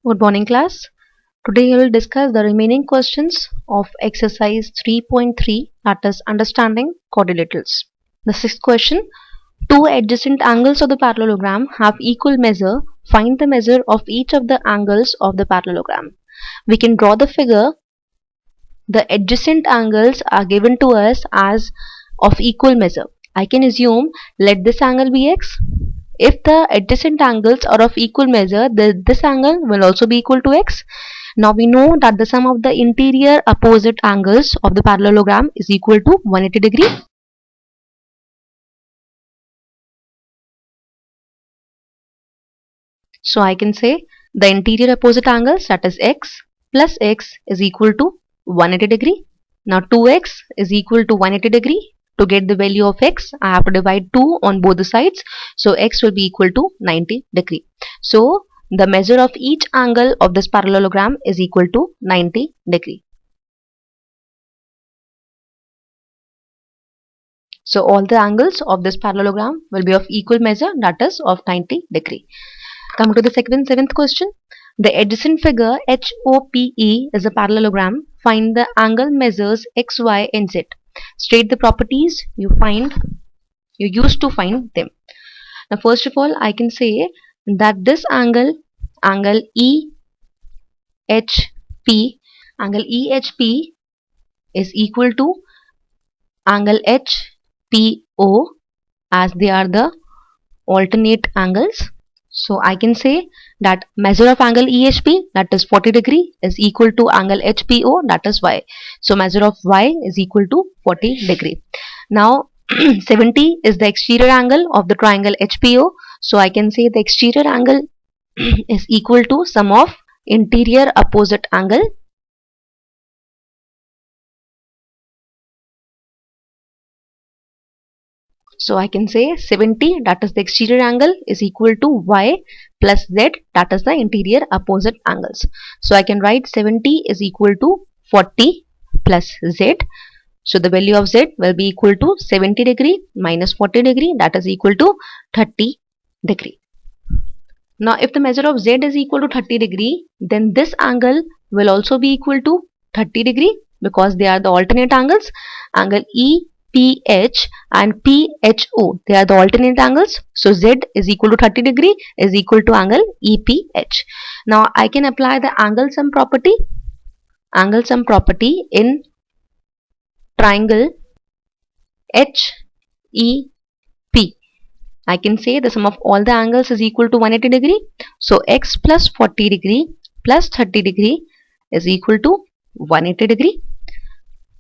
Good morning, class. Today we will discuss the remaining questions of exercise 3.3, that is understanding quadrilaterals. The sixth question: two adjacent angles of the parallelogram have equal measure. Find the measure of each of the angles of the parallelogram. We can draw the figure. The adjacent angles are given to us as of equal measure. I can assume let this angle be x. If the adjacent angles are of equal measure, this angle will also be equal to x. Now we know that the sum of the interior opposite angles of the parallelogram is equal to 180 degree. So I can say the interior opposite angles, that is x plus x, is equal to 180 degree. Now 2x is equal to 180 degree. To get the value of x, I have to divide 2 on both the sides. So x will be equal to 90 degree. So the measure of each angle of this parallelogram is equal to 90 degree. So all the angles of this parallelogram will be of equal measure, that is of 90 degree. Come to the seventh question. The adjacent figure HOPE is a parallelogram. Find the angle measures X, Y, and Z. State the properties you used to find them. Now, first of all, I can say that this angle EHP, angle EHP is equal to angle HPO, as they are the alternate angles. So I can say that measure of angle EHP, that is 40 degree, is equal to angle HPO, that is Y. So measure of Y is equal to 40 degree. Now 70 is the exterior angle of the triangle HPO. So I can say the exterior angle is equal to sum of interior opposite angle. So I can say 70, that is the exterior angle, is equal to Y plus Z, that is the interior opposite angles. So I can write 70 is equal to 40 plus Z. So the value of Z will be equal to 70 degree minus 40 degree, that is equal to 30 degree. Now if the measure of Z is equal to 30 degree, then this angle will also be equal to 30 degree, because they are the alternate angles. Angle EPH and PHO, they are the alternate angles. So Z is equal to 30 degree is equal to angle EPH. Now I can apply the angle sum property. Angle sum property in triangle HEP. I can say the sum of all the angles is equal to 180 degree. So x plus 40 degree plus 30 degree is equal to 180 degree.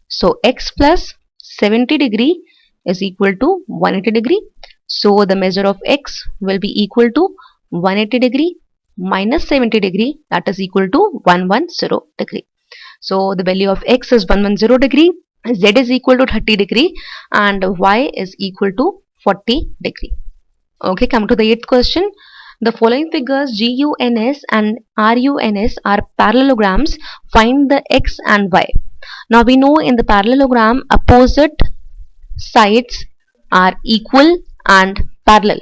So x plus 70 degree is equal to 180 degree. So the measure of x will be equal to 180 degree minus 70 degree, that is equal to 110 degree. So the value of x is 110 degree, z is equal to 30 degree, and y is equal to 40 degree. Okay, come to the eighth question. The following figures GUNS and RUNS are parallelograms. Find the x and y. Now we know in the parallelogram opposite sides are equal and parallel.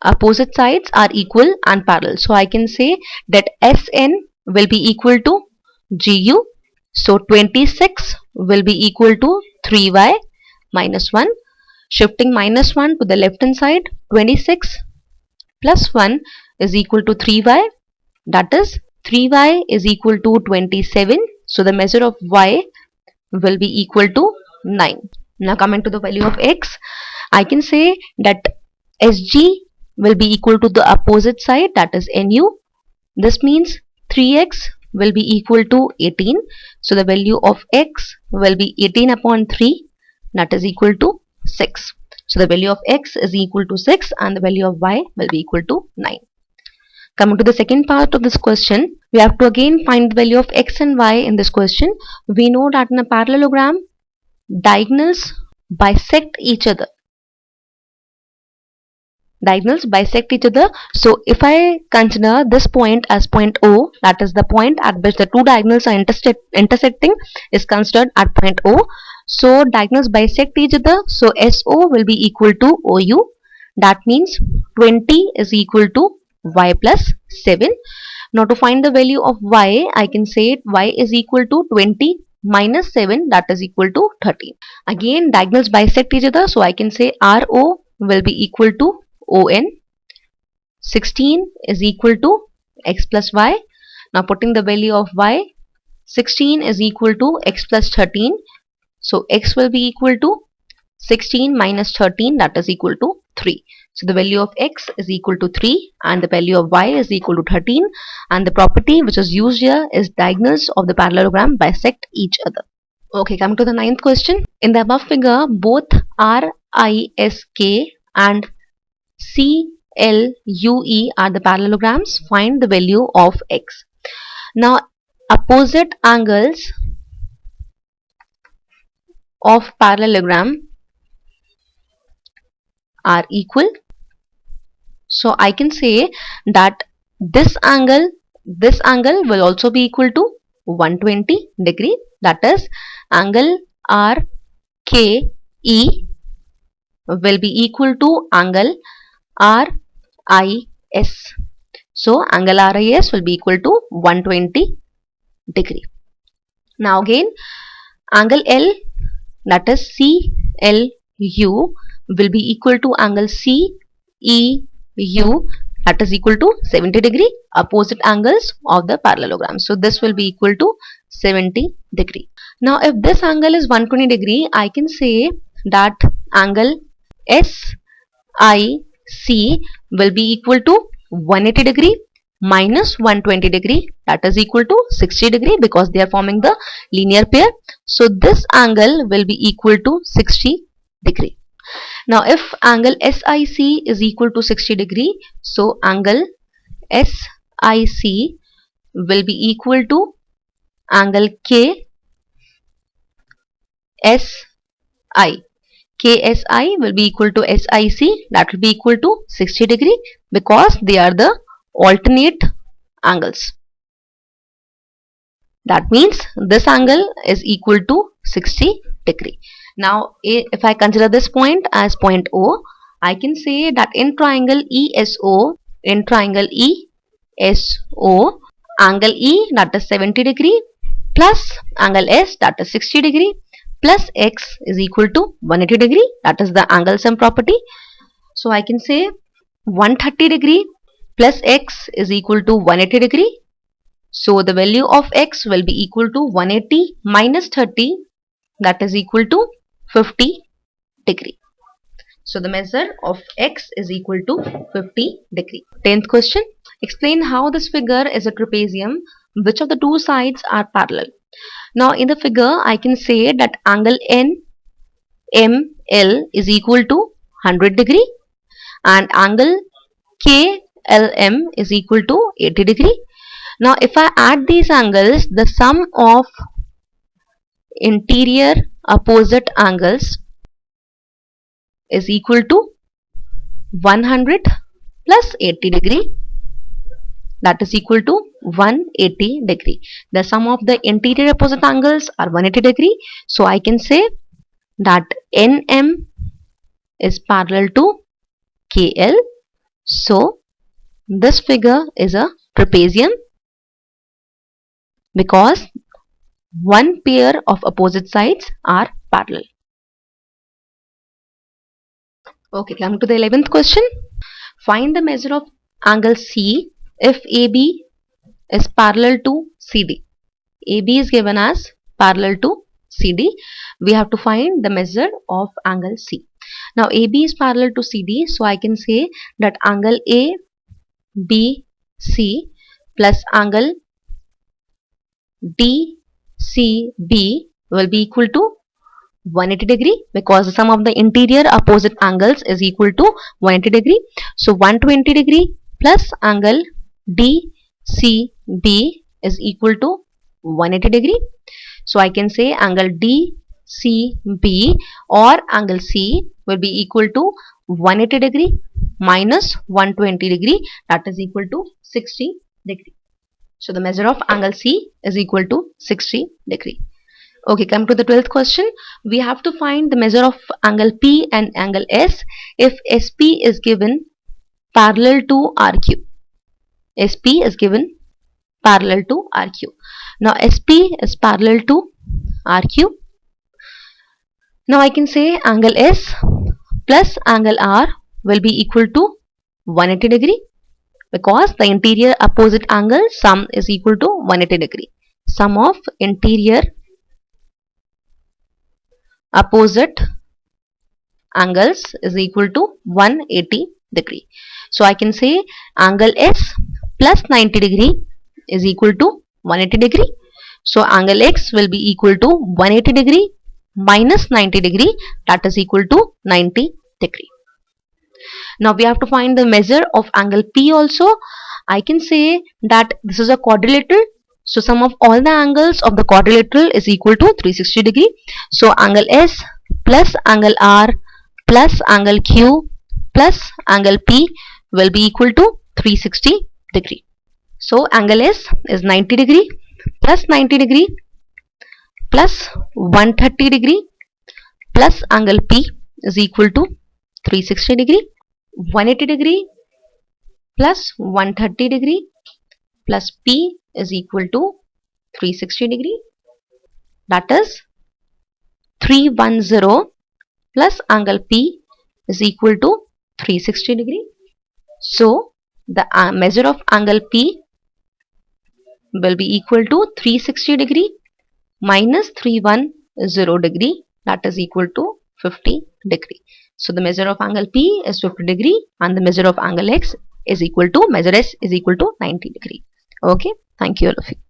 Opposite sides are equal and parallel. So I can say that SN will be equal to GU. So 26 will be equal to 3y minus 1. Shifting minus 1 to the left hand side, 26 plus 1 is equal to 3y, that is 3y is equal to 27. So the measure of y will be equal to 9. Now coming to the value of x, I can say that SG will be equal to the opposite side, that is NU. This means 3x will be equal to 18. So the value of x will be 18 upon 3, that is equal to 6. So the value of x is equal to 6 and the value of y will be equal to 9. Coming to the second part of this question, we have to again find the value of x and y in this question. We know that in a parallelogram, diagonals bisect each other. So if I consider this point as point O, that is the point at which the two diagonals are intersecting, is considered at point O. So diagonals bisect each other. So SO will be equal to OU. That means 20 is equal to y plus 7. Now to find the value of y, I can say y is equal to 20 minus 7, that is equal to 13. Again, diagonals bisect each other, so I can say RO will be equal to ON. 16 is equal to x plus y. Now putting the value of y, 16 is equal to x plus 13. So x will be equal to 16 minus 13, that is equal to 3. So the value of x is equal to 3 and the value of y is equal to 13, and the property which is used here is diagonals of the parallelogram bisect each other. Okay, coming to the ninth question. In the above figure, both RISK and CLUE are the parallelograms. Find the value of x. Now, opposite angles of parallelogram are equal. So I can say that this angle will also be equal to 120 degree. That is, angle RKE will be equal to angle RIS. So angle RIS will be equal to 120 degree. Now again, angle L, that is CLU, will be equal to angle CEU, that is equal to 70 degree, opposite angles of the parallelogram. So this will be equal to 70 degree. Now if this angle is 120 degree, I can say that angle SIC will be equal to 180 degree minus 120 degree, that is equal to 60 degree, because they are forming the linear pair. So this angle will be equal to 60 degree. Now if angle SIC is equal to 60 degree, so angle SIC will be equal to angle KSI. KSI will be equal to SIC, that will be equal to 60 degree, because they are the alternate angles. That means this angle is equal to 60 degree. Now if I consider this point as point O, I can say that in triangle ESO, angle E, that is 70 degree, plus angle S, that is 60 degree, plus X is equal to 180 degree, that is the angle sum property. So I can say 130 degree plus X is equal to 180 degree. So the value of X will be equal to 180 minus 30, that is equal to 50 degree. So the measure of X is equal to 50 degree. 10th question. Explain how this figure is a trapezium. Which of the two sides are parallel? Now in the figure, I can say that angle NML is equal to 100 degree and angle KLM is equal to 80 degree. Now if I add these angles, the sum of interior opposite angles is equal to 100 plus 80 degree, that is equal to 180 degree. The sum of the interior opposite angles are 180 degree. So I can say that NM is parallel to KL. So this figure is a trapezium because one pair of opposite sides are parallel. Okay, come to the 11th question. Find the measure of angle C if AB is parallel to CD. AB is given as parallel to CD. We have to find the measure of angle C. Now AB is parallel to CD, so I can say that angle ABC plus angle DCB will be equal to 180 degree, because the sum of the interior opposite angles is equal to 180 degree. So 120 degree plus angle DCB is equal to 180 degree. So I can say angle DCB or angle C will be equal to 180 degree minus 120 degree, that is equal to 60 degree. So the measure of angle C is equal to 60 degree. Okay, come to the 12th question. We have to find the measure of angle P and angle S if SP is given parallel to RQ. SP is given parallel to RQ. Now SP is parallel to RQ. Now I can say angle S plus angle R will be equal to 180 degree, because the interior opposite angle sum is equal to 180 degree. Sum of interior opposite angles is equal to 180 degree. So I can say angle S plus 90 degree is equal to 180 degree. So angle X will be equal to 180 degree minus 90 degree, that is equal to 90 degree. Now we have to find the measure of angle P also. I can say that this is a quadrilateral. So sum of all the angles of the quadrilateral is equal to 360 degree. So angle S plus angle R plus angle Q plus angle P will be equal to 360 degree. So angle S is 90 degree plus 90 degree plus 130 degree plus angle P is equal to 360 degree. 180 degree plus 130 degree plus P is equal to 360 degree, that is 310 plus angle P is equal to 360 degree. So the measure of angle P will be equal to 360 degree minus 310 degree, that is equal to 50 degree. So the measure of angle P is 50 degree and the measure of angle X is equal to, measure S is equal to 90 degree. Okay, thank you all of you.